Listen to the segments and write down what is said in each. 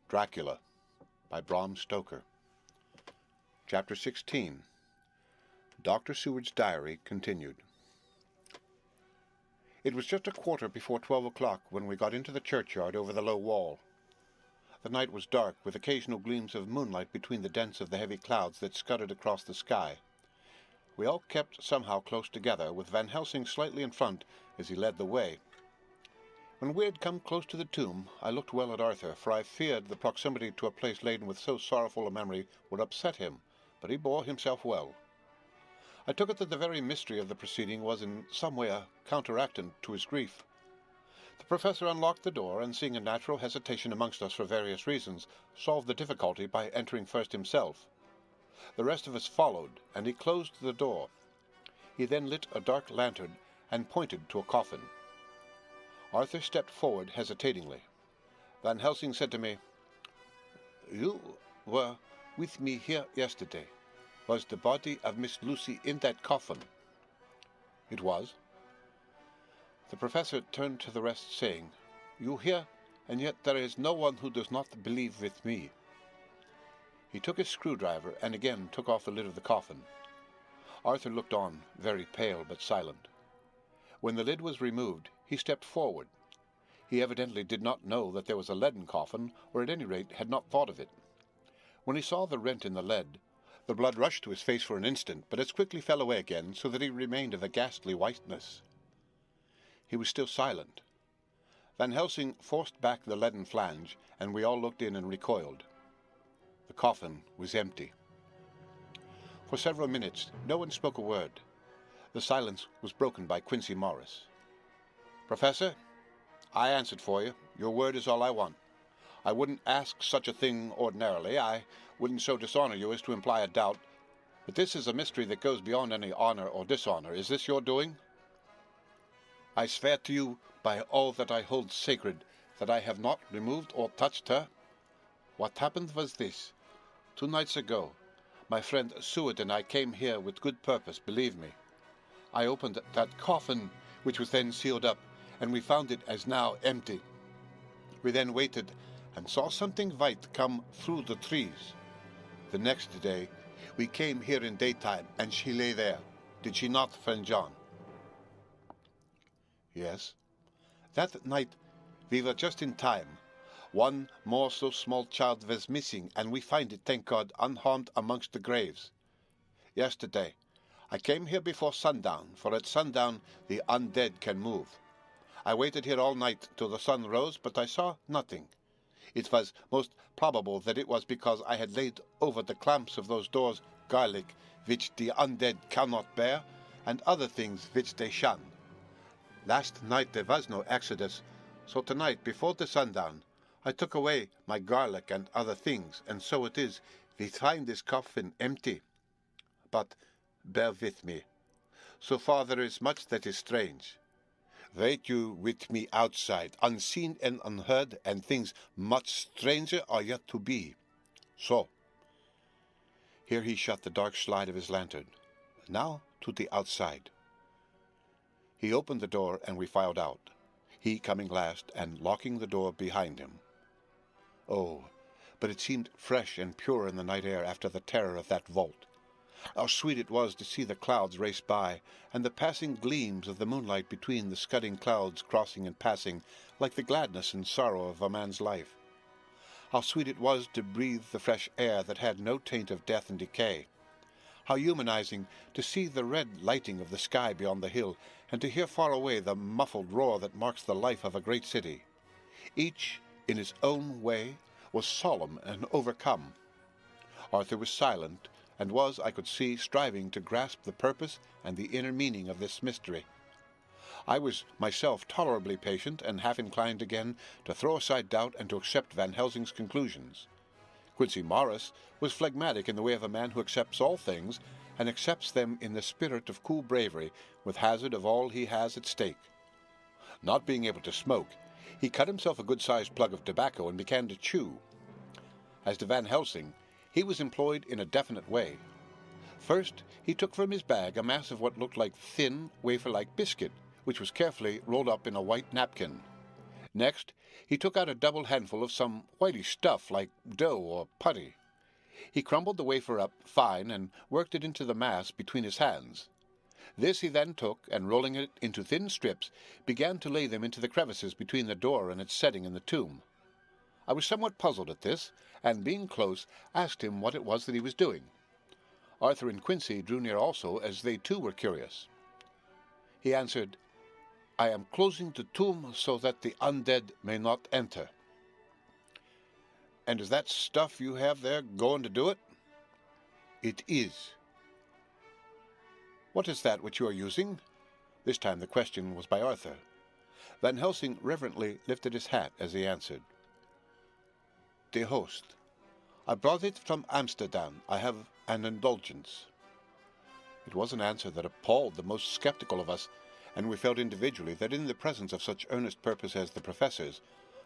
Dracula by Bram Stoker. Chapter 16. Dr. Seward's Diary continued. It was just a quarter before 12 o'clock when we got into the churchyard over the low wall. The night was dark, with occasional gleams of moonlight between the dents of the heavy clouds that scudded across the sky. We all kept somehow close together, with Van Helsing slightly in front as he led the way. When we had come close to the tomb, I looked well at Arthur, for I feared the proximity to a place laden with so sorrowful a memory would upset him, but he bore himself well. I took it that the very mystery of the proceeding was in some way a counteractant to his grief. The professor unlocked the door, and seeing a natural hesitation amongst us for various reasons, solved the difficulty by entering first himself. The rest of us followed, and he closed the door. He then lit a dark lantern and pointed to a coffin. Arthur stepped forward hesitatingly. Van Helsing said to me, "You were with me here yesterday. Was the body of Miss Lucy in that coffin?" "It was." The professor turned to the rest, saying, "You hear, and yet there is no one who does not believe with me." He took his screwdriver and again took off the lid of the coffin. Arthur looked on, very pale but silent. When the lid was removed, he stepped forward. He evidently did not know that there was a leaden coffin, or at any rate had not thought of it. When he saw the rent in the lead, the blood rushed to his face for an instant, but as quickly fell away again, so that he remained of a ghastly whiteness. He was still silent. Van Helsing forced back the leaden flange, and we all looked in and recoiled. The coffin was empty. For several minutes no one spoke a word. The silence was broken by Quincy Morris. "Professor, I answered for you. Your word is all I want. I wouldn't ask such a thing ordinarily. I wouldn't so dishonor you as to imply a doubt. But this is a mystery that goes beyond any honor or dishonor. Is this your doing?" "I swear to you by all that I hold sacred that I have not removed or touched her. What happened was this. 2 nights ago, my friend Seward and I came here with good purpose, believe me. I opened that coffin, which was then sealed up, and we found it as now empty. We then waited and saw something white come through the trees. The next day, we came here in daytime, and she lay there. Did she not, friend John?" "Yes." "That night, we were just in time. One more so small child was missing, and we find it, thank God, unharmed amongst the graves. Yesterday, I came here before sundown, for at sundown the undead can move. I waited here all night till the sun rose, but I saw nothing. It was most probable that it was because I had laid over the clamps of those doors garlic, which the undead cannot bear, and other things which they shun. Last night there was no exodus, so tonight, before the sundown, I took away my garlic and other things, and so it is, we find this coffin empty. But bear with me. So far there is much that is strange. Wait you with me outside, unseen and unheard, and things much stranger are yet to be. So." Here he shut the dark slide of his lantern. "Now to the outside." He opened the door, and we filed out, he coming last and locking the door behind him. Oh, but it seemed fresh and pure in the night air after the terror of that vault. How sweet it was to see the clouds race by, and the passing gleams of the moonlight between the scudding clouds crossing and passing, like the gladness and sorrow of a man's life. How sweet it was to breathe the fresh air that had no taint of death and decay. How humanizing to see the red lighting of the sky beyond the hill, and to hear far away the muffled roar that marks the life of a great city. Each, in its own way, was solemn and overcome. Arthur was silent, and was, I could see, striving to grasp the purpose and the inner meaning of this mystery. I was myself tolerably patient, and half inclined again to throw aside doubt and to accept Van Helsing's conclusions. Quincy Morris was phlegmatic in the way of a man who accepts all things, and accepts them in the spirit of cool bravery, with hazard of all he has at stake. Not being able to smoke, he cut himself a good-sized plug of tobacco and began to chew. As to Van Helsing, he was employed in a definite way. First, he took from his bag a mass of what looked like thin, wafer-like biscuit, which was carefully rolled up in a white napkin. Next, he took out a double handful of some whitish stuff like dough or putty. He crumbled the wafer up fine and worked it into the mass between his hands. This he then took, and rolling it into thin strips, began to lay them into the crevices between the door and its setting in the tomb. I was somewhat puzzled at this, and being close, asked him what it was that he was doing. Arthur and Quincy drew near also, as they too were curious. He answered, "I am closing the tomb so that the undead may not enter." "And is that stuff you have there going to do it?" "It is." "What is that which you are using?" This time the question was by Arthur. Van Helsing reverently lifted his hat as he answered, "The host. I brought it from Amsterdam. I have an indulgence." It was an answer that appalled the most skeptical of us, and we felt individually that in the presence of such earnest purpose as the Professor's,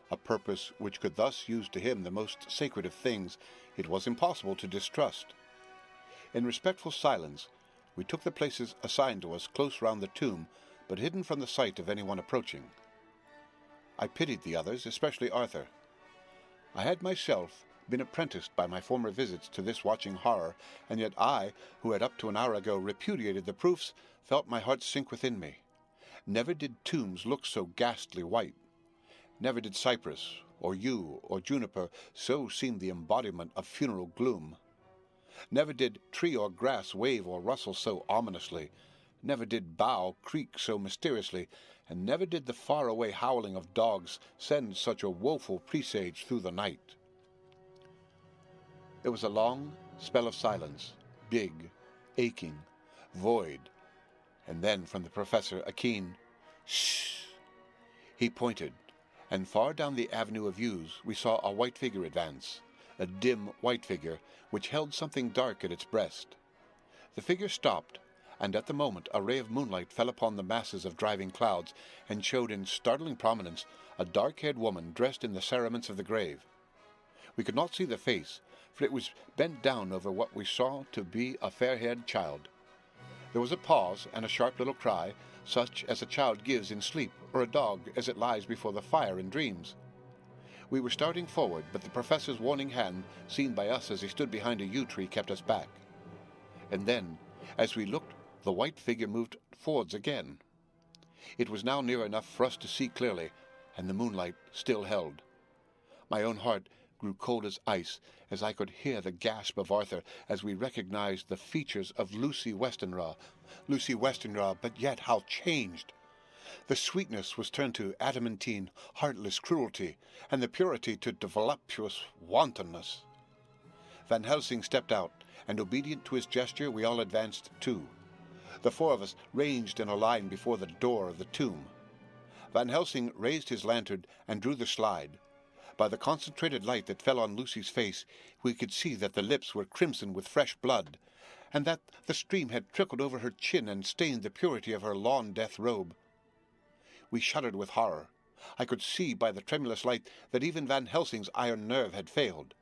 a purpose which could thus use to him the most sacred of things, it was impossible to distrust. In respectful silence, we took the places assigned to us close round the tomb, but hidden from the sight of anyone approaching. I pitied the others, especially Arthur. I had myself been apprenticed by my former visits to this watching horror, and yet I, who had up to an hour ago repudiated the proofs, felt my heart sink within me. Never did tombs look so ghastly white. Never did cypress, or yew, or juniper so seem the embodiment of funeral gloom. Never did tree or grass wave or rustle so ominously. Never did bough creak so mysteriously, and never did the far-away howling of dogs send such a woeful presage through the night. There was a long spell of silence, big, aching, void, and then from the Professor a keen "Shh!" He pointed, and far down the avenue of yews we saw a white figure advance, a dim white figure which held something dark at its breast. The figure stopped, and at the moment a ray of moonlight fell upon the masses of driving clouds, and showed in startling prominence a dark-haired woman dressed in the cerements of the grave. We could not see the face, for it was bent down over what we saw to be a fair-haired child. There was a pause and a sharp little cry, such as a child gives in sleep, or a dog as it lies before the fire in dreams. We were starting forward, but the Professor's warning hand, seen by us as he stood behind a yew tree, kept us back. And then, as we looked, the white figure moved forwards again. It was now near enough for us to see clearly, and the moonlight still held. My own heart grew cold as ice, as I could hear the gasp of Arthur as we recognized the features of Lucy Westenra. Lucy Westenra, but yet how changed! The sweetness was turned to adamantine, heartless cruelty, and the purity to voluptuous wantonness. Van Helsing stepped out, and obedient to his gesture we all advanced too. The four of us ranged in a line before the door of the tomb. Van Helsing raised his lantern and drew the slide. By the concentrated light that fell on Lucy's face, we could see that the lips were crimson with fresh blood, and that the stream had trickled over her chin and stained the purity of her lawn death robe. We shuddered with horror. I could see by the tremulous light that even Van Helsing's iron nerve had failed.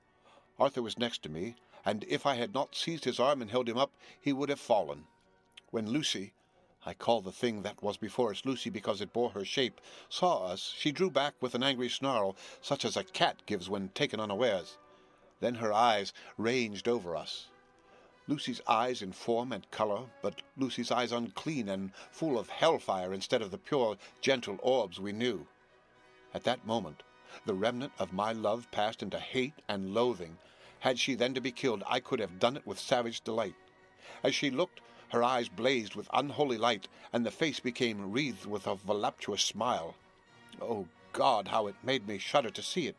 Arthur was next to me, and if I had not seized his arm and held him up, he would have fallen. When Lucy, I call the thing that was before us Lucy because it bore her shape, saw us, she drew back with an angry snarl, such as a cat gives when taken unawares. Then her eyes ranged over us. Lucy's eyes in form and colour, but Lucy's eyes unclean and full of hellfire instead of the pure, gentle orbs we knew. At that moment, the remnant of my love passed into hate and loathing. Had she then to be killed, I could have done it with savage delight. As she looked, her eyes blazed with unholy light, and the face became wreathed with a voluptuous smile. Oh God, how it made me shudder to see it!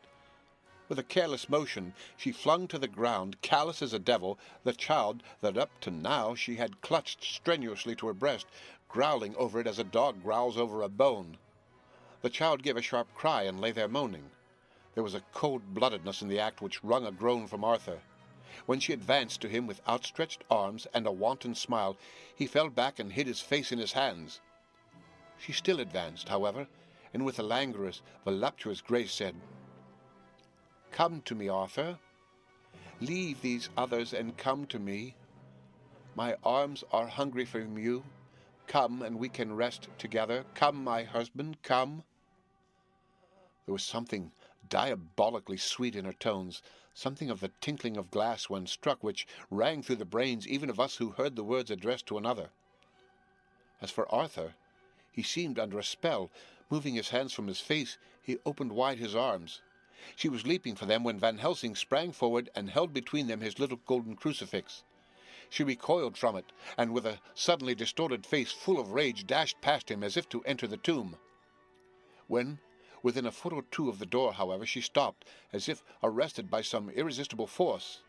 With a careless motion, she flung to the ground, callous as a devil, the child that up to now she had clutched strenuously to her breast, growling over it as a dog growls over a bone. The child gave a sharp cry and lay there moaning. There was a cold-bloodedness in the act which wrung a groan from Arthur. When she advanced to him with outstretched arms and a wanton smile, he fell back and hid his face in his hands. She still advanced, however, and with a languorous, voluptuous grace said, "Come to me, Arthur. Leave these others and come to me. My arms are hungry from you. Come, and we can rest together. Come, my husband, come." There was something diabolically sweet in her tones, something of the tinkling of glass when struck, which rang through the brains even of us who heard the words addressed to another. As for Arthur, he seemed under a spell. Moving his hands from his face, he opened wide his arms. She was leaping for them when Van Helsing sprang forward and held between them his little golden crucifix. She recoiled from it, and with a suddenly distorted face full of rage dashed past him as if to enter the tomb. When, within a foot or two of the door, however, she stopped, as if arrested by some irresistible force.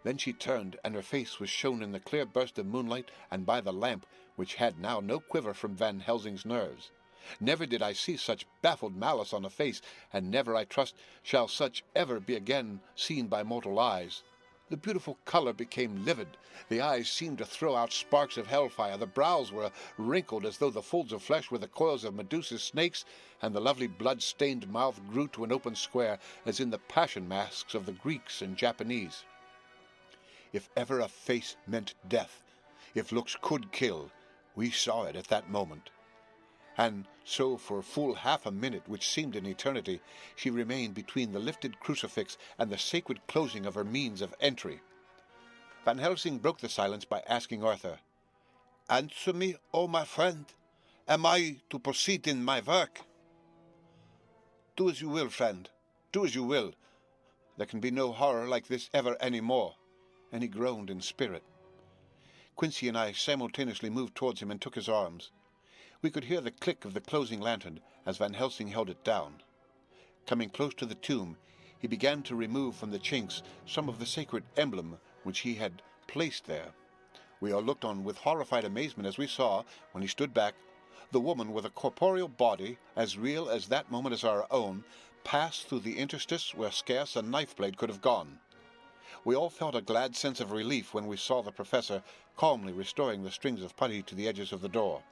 Then she turned, and her face was shown in the clear burst of moonlight and by the lamp, which had now no quiver from Van Helsing's nerves. Never did I see such baffled malice on a face, and never, I trust, shall such ever be again seen by mortal eyes. The beautiful colour became livid, the eyes seemed to throw out sparks of hellfire, the brows were wrinkled as though the folds of flesh were the coils of Medusa's snakes, and the lovely blood-stained mouth grew to an open square, as in the passion masks of the Greeks and Japanese. If ever a face meant death, if looks could kill, we saw it at that moment. And so for full half a minute, which seemed an eternity, she remained between the lifted crucifix and the sacred closing of her means of entry. Van Helsing broke the silence by asking Arthur, "Answer me, O my friend. Am I to proceed in my work?" "Do as you will, friend. Do as you will. There can be no horror like this ever any more." And he groaned in spirit. Quincy and I simultaneously moved towards him and took his arms. We could hear the click of the closing lantern as Van Helsing held it down. Coming close to the tomb, he began to remove from the chinks some of the sacred emblem which he had placed there. We all looked on with horrified amazement as we saw, when he stood back, the woman with a corporeal body as real as that moment as our own pass through the interstice where scarce a knife blade could have gone. We all felt a glad sense of relief when we saw the professor calmly restoring the strings of putty to the edges of the door.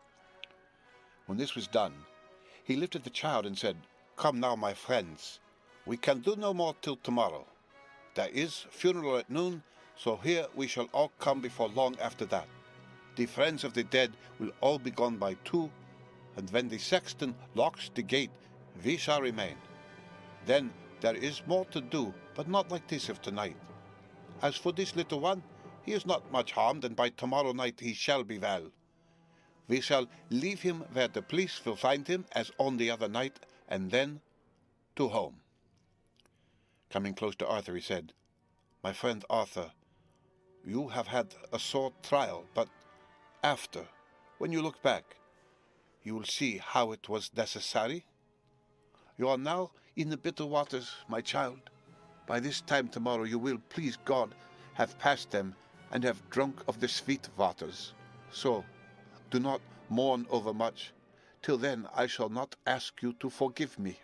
When this was done, he lifted the child and said, "Come now, my friends. We can do no more till tomorrow. There is funeral at noon, so here we shall all come before long after that. The friends of the dead will all be gone by 2, and when the sexton locks the gate, we shall remain. Then there is more to do, but not like this of tonight. As for this little one, he is not much harmed, and by tomorrow night he shall be well. We shall leave him where the police will find him, as on the other night, and then to home." Coming close to Arthur, he said, "My friend Arthur, you have had a sore trial, but after, when you look back, you will see how it was necessary. You are now in the bitter waters, my child. By this time tomorrow you will, please God, have passed them and have drunk of the sweet waters. So, do not mourn overmuch. Till then I shall not ask you to forgive me."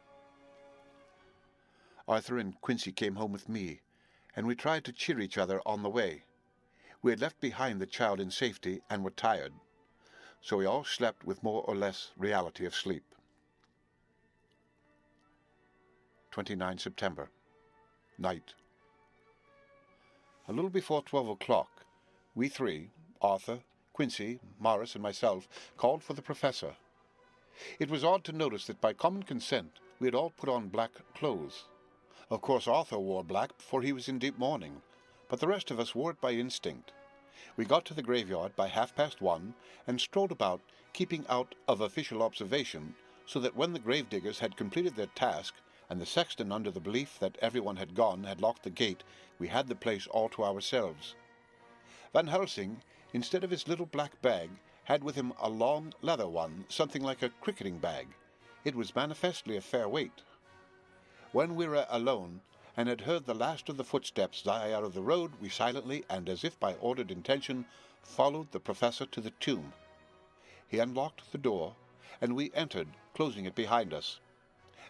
Arthur and Quincy came home with me, and we tried to cheer each other on the way. We had left behind the child in safety and were tired, so we all slept with more or less reality of sleep. 29 September. Night. A little before 12 o'clock, we three, Arthur, Quincy, Morris, and myself, called for the professor. It was odd to notice that by common consent we had all put on black clothes. Of course Arthur wore black, for he was in deep mourning, but the rest of us wore it by instinct. We got to the graveyard by 1:30 and strolled about, keeping out of official observation, so that when the gravediggers had completed their task, and the sexton, under the belief that everyone had gone, had locked the gate, we had the place all to ourselves. Van Helsing, instead of his little black bag, had with him a long leather one, something like a cricketing bag. It was manifestly of fair weight. When we were alone, and had heard the last of the footsteps die out of the road, we silently, and as if by ordered intention, followed the professor to the tomb. He unlocked the door, and we entered, closing it behind us.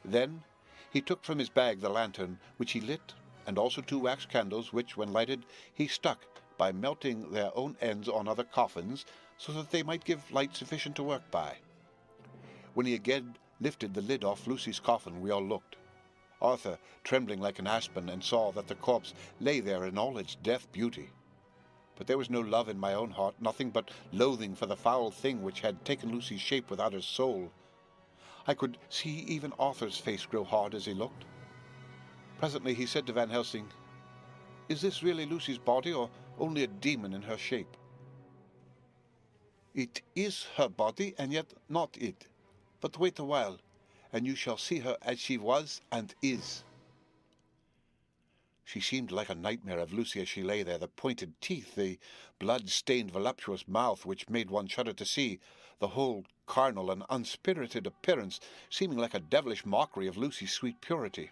Then he took from his bag the lantern, which he lit, and also 2 wax candles, which, when lighted, he stuck by melting their own ends on other coffins, so that they might give light sufficient to work by. When he again lifted the lid off Lucy's coffin, we all looked. Arthur, trembling like an aspen, and saw that the corpse lay there in all its death beauty. But there was no love in my own heart, nothing but loathing for the foul thing which had taken Lucy's shape without her soul. I could see even Arthur's face grow hard as he looked. Presently he said to Van Helsing, "Is this really Lucy's body, or only a demon in her shape?" "It is her body, and yet not it. But wait a while, and you shall see her as she was and is." She seemed like a nightmare of Lucy as she lay there, the pointed teeth, the blood-stained voluptuous mouth which made one shudder to see, the whole carnal and unspirited appearance seeming like a devilish mockery of Lucy's sweet purity.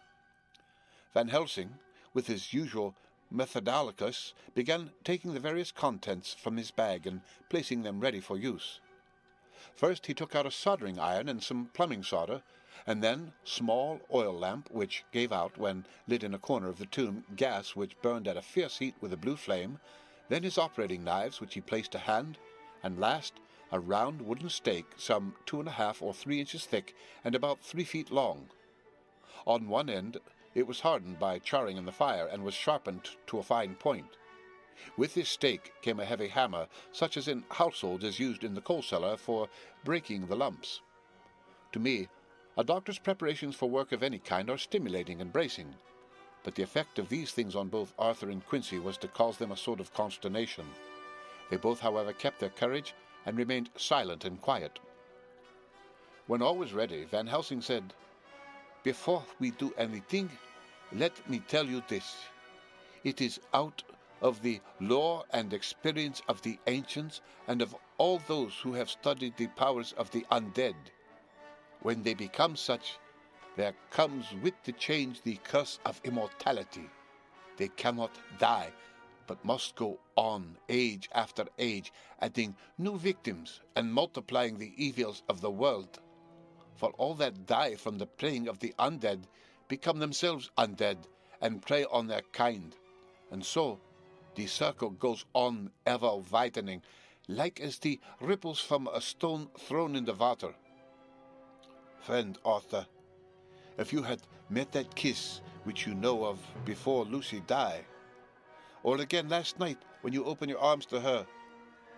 Van Helsing, with his usual methodicalness, began taking the various contents from his bag and placing them ready for use. First he took out a soldering iron and some plumbing solder, and then small oil lamp, which gave out, when lit in a corner of the tomb, gas which burned at a fierce heat with a blue flame, then his operating knives, which he placed to hand, and last a round wooden stake some 2½ or 3 inches thick and about 3 feet long. On one end it was hardened by charring in the fire and was sharpened to a fine point. With this stake came a heavy hammer, such as in households is used in the coal cellar for breaking the lumps. To me, a doctor's preparations for work of any kind are stimulating and bracing, but the effect of these things on both Arthur and Quincy was to cause them a sort of consternation. They both, however, kept their courage and remained silent and quiet. When all was ready, Van Helsing said, "Before we do anything, let me tell you this. It is out of the lore and experience of the ancients and of all those who have studied the powers of the undead. When they become such, there comes with the change the curse of immortality. They cannot die, but must go on, age after age, adding new victims and multiplying the evils of the world. For all that die from the preying of the undead become themselves undead and prey on their kind, and so the circle goes on ever widening, like as the ripples from a stone thrown in the water. Friend Arthur, if you had met that kiss which you know of before Lucy died, or again last night when you opened your arms to her,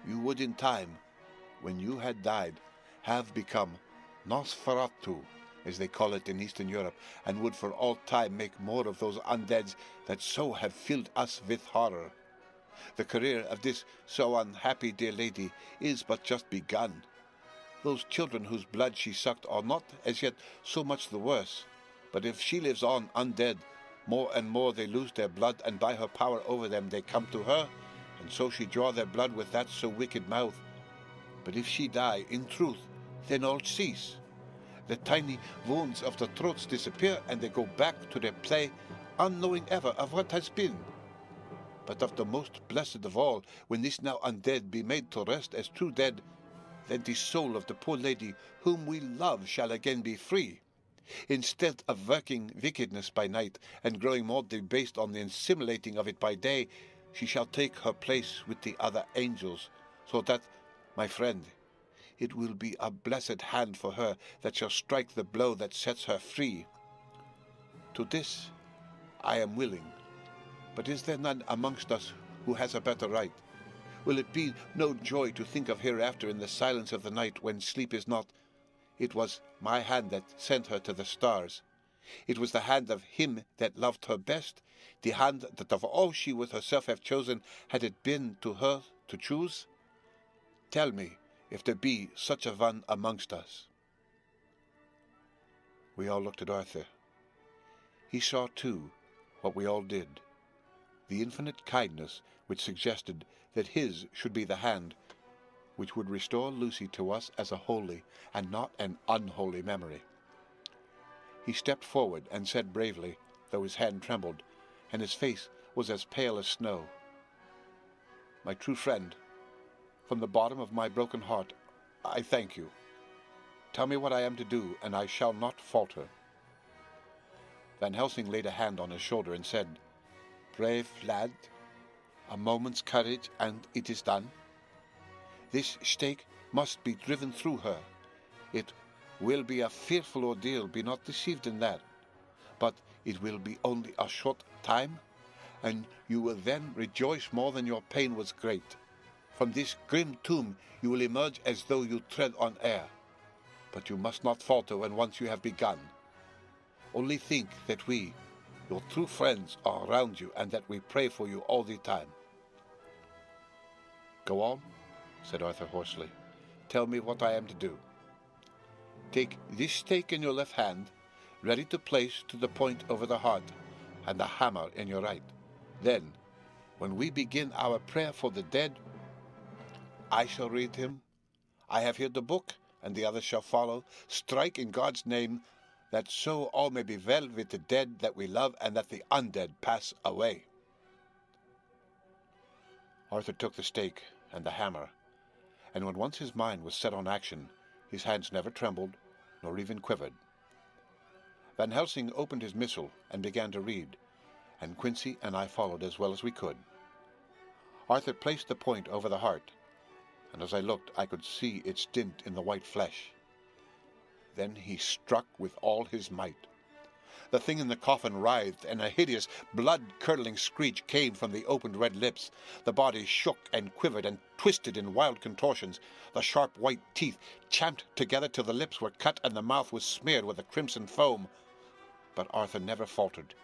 you would in time, when you had died, have become Nosferatu, as they call it in Eastern Europe, and would for all time make more of those undeads that so have filled us with horror. The career of this so unhappy dear lady is but just begun. Those children whose blood she sucked are not as yet so much the worse, but if she lives on undead, more and more they lose their blood, and by her power over them they come to her, and so she draw their blood with that so wicked mouth. But if she die, in truth, then all cease. The tiny wounds of the throats disappear, and they go back to their play, unknowing ever of what has been. But of the most blessed of all, when this now undead be made to rest as true dead, then the soul of the poor lady whom we love shall again be free. Instead of working wickedness by night, and growing more debased on the assimilating of it by day, she shall take her place with the other angels, so that, my friend, it will be a blessed hand for her that shall strike the blow that sets her free. To this I am willing, but is there none amongst us who has a better right? Will it be no joy to think of hereafter in the silence of the night when sleep is not? It was my hand that sent her to the stars. It was the hand of him that loved her best, the hand that of all she would herself have chosen, had it been to her to choose. Tell me if there be such a one amongst us." We all looked at Arthur. He saw, too, what we all did, the infinite kindness which suggested that his should be the hand which would restore Lucy to us as a holy and not an unholy memory. He stepped forward and said bravely, though his hand trembled, and his face was as pale as snow, "My true friend, from the bottom of my broken heart, I thank you. Tell me what I am to do, and I shall not falter." Van Helsing laid a hand on his shoulder and said, "Brave lad, a moment's courage, and it is done. This stake must be driven through her. It will be a fearful ordeal, be not deceived in that. But it will be only a short time, and you will then rejoice more than your pain was great. From this grim tomb you will emerge as though you tread on air. but you must not falter when once you have begun. Only think that we, your true friends, are around you, and that we pray for you all the time." "Go on," said Arthur hoarsely. "Tell me what I am to do." "Take this stake in your left hand, ready to place to the point over the heart, and the hammer in your right. Then, when we begin our prayer for the dead, I shall read him. I have here the book, and the others shall follow. Strike in God's name, that so all may be well with the dead that we love, and that the undead pass away." Arthur took the stake and the hammer, and when once his mind was set on action, his hands never trembled, nor even quivered. Van Helsing opened his missal and began to read, and Quincy and I followed as well as we could. Arthur placed the point over the heart, and as I looked I could see its dint in the white flesh. Then he struck with all his might. The thing in the coffin writhed, and a hideous, blood-curdling screech came from the opened red lips. The body shook and quivered and twisted in wild contortions. The sharp white teeth champed together till the lips were cut and the mouth was smeared with a crimson foam. But Arthur never faltered.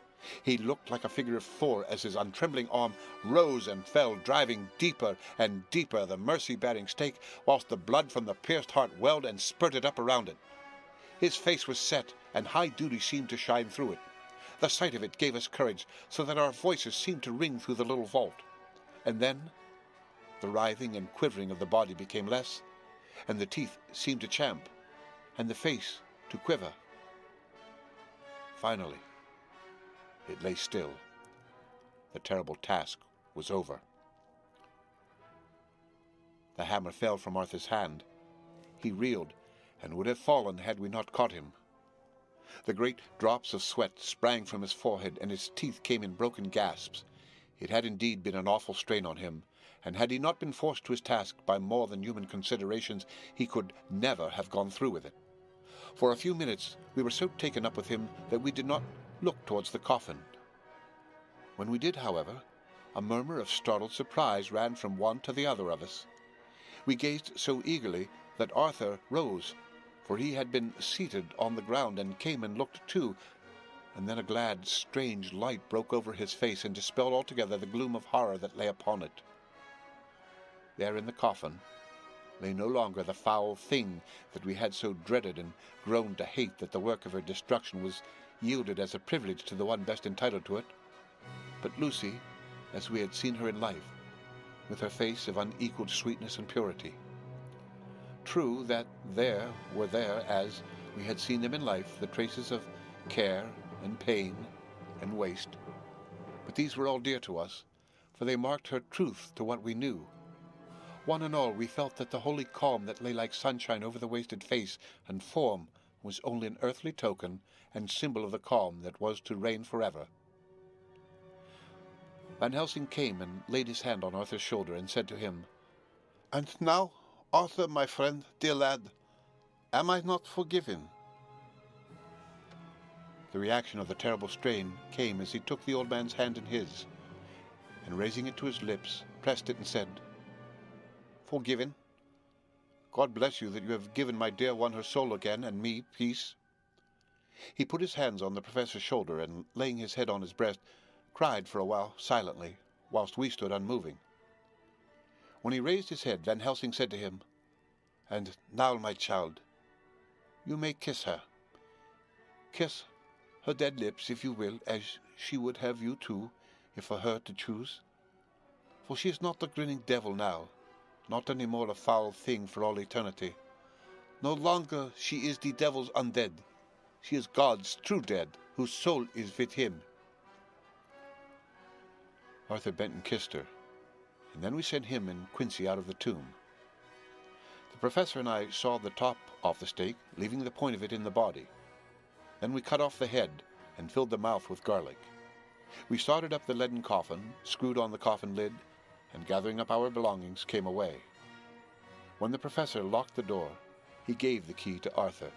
He looked like a figure of Thor as his untrembling arm rose and fell, driving deeper and deeper the mercy-bearing stake, whilst the blood from the pierced heart welled and spurted up around it. His face was set, and high duty seemed to shine through it. The sight of it gave us courage, so that our voices seemed to ring through the little vault. And then the writhing and quivering of the body became less, and the teeth seemed to champ, and the face to quiver. Finally, it lay still. The terrible task was over. The hammer fell from Arthur's hand. He reeled, and would have fallen had we not caught him. The great drops of sweat sprang from his forehead, and his teeth came in broken gasps. It had indeed been an awful strain on him, and had he not been forced to his task by more than human considerations, he could never have gone through with it. For a few minutes we were so taken up with him that we did not look towards the coffin. When we did, however, a murmur of startled surprise ran from one to the other of us. We gazed so eagerly that Arthur rose, for he had been seated on the ground, and came and looked too, and then a glad, strange light broke over his face and dispelled altogether the gloom of horror that lay upon it. There in the coffin lay no longer the foul thing that we had so dreaded and groaned to hate, that the work of her destruction was yielded as a privilege to the one best entitled to it, but Lucy, as we had seen her in life, with her face of unequalled sweetness and purity. True that there were as we had seen them in life, the traces of care and pain and waste, but these were all dear to us, for they marked her truth to what we knew. One and all we felt that the holy calm that lay like sunshine over the wasted face and form was only an earthly token and symbol of the calm that was to reign forever. Van Helsing came and laid his hand on Arthur's shoulder and said to him, "And now, Arthur, my friend, dear lad, am I not forgiven?" The reaction of the terrible strain came as he took the old man's hand in his, and raising it to his lips, pressed it and said, "Forgiven? God bless you that you have given my dear one her soul again, and me peace." He put his hands on the professor's shoulder, and laying his head on his breast, cried for a while silently, whilst we stood unmoving. When he raised his head, Van Helsing said to him, "And now, my child, you may kiss her. Kiss her dead lips, if you will, as she would have you too, if for her to choose. For she is not the grinning devil now, not any more a foul thing for all eternity. No longer she is the devil's undead. She is God's true dead, whose soul is with him." Arthur bent and kissed her, and then we sent him and Quincy out of the tomb. The professor and I sawed the top off the stake, leaving the point of it in the body. Then we cut off the head and filled the mouth with garlic. We started up the leaden coffin, screwed on the coffin lid, and gathering up our belongings, came away. When the professor locked the door, he gave the key to Arthur.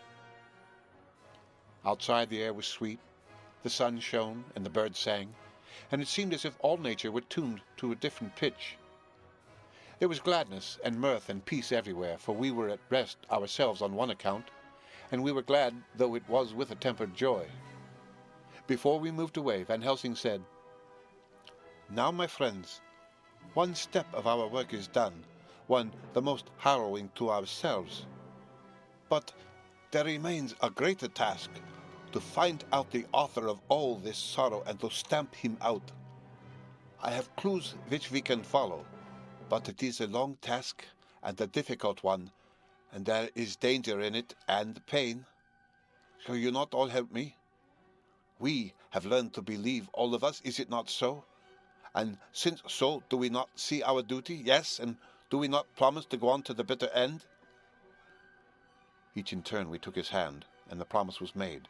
Outside the air was sweet, the sun shone, and the birds sang, and it seemed as if all nature were tuned to a different pitch. There was gladness and mirth and peace everywhere, for we were at rest ourselves on one account, and we were glad, though it was with a tempered joy. Before we moved away, Van Helsing said, "Now, my friends, one step of our work is done, one the most harrowing to ourselves. But there remains a greater task, to find out the author of all this sorrow and to stamp him out. I have clues which we can follow, but it is a long task and a difficult one, and there is danger in it and pain. Shall you not all help me? We have learned to believe, all of us, is it not so? And since so, do we not see our duty? Yes, and do we not promise to go on to the bitter end?" Each in turn we took his hand, and the promise was made.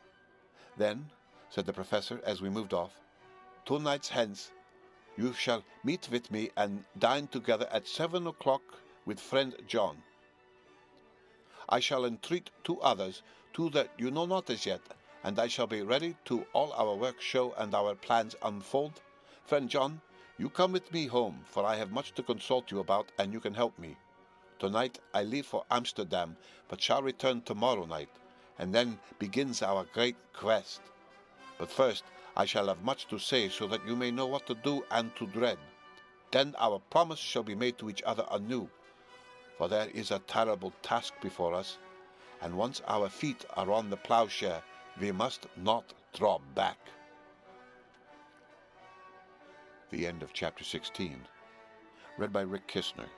"Then," said the professor as we moved off, "2 nights hence, you shall meet with me and dine together at 7 o'clock with friend John. I shall entreat 2 others, 2 that you know not as yet, and I shall be ready to all our work show and our plans unfold. Friend John, you come with me home, for I have much to consult you about, and you can help me. Tonight I leave for Amsterdam, but shall return tomorrow night, and then begins our great quest. But first I shall have much to say, so that you may know what to do and to dread. Then our promise shall be made to each other anew, for there is a terrible task before us, and once our feet are on the plowshare, we must not draw back." The end of Chapter 16. Read by Rick Kistner.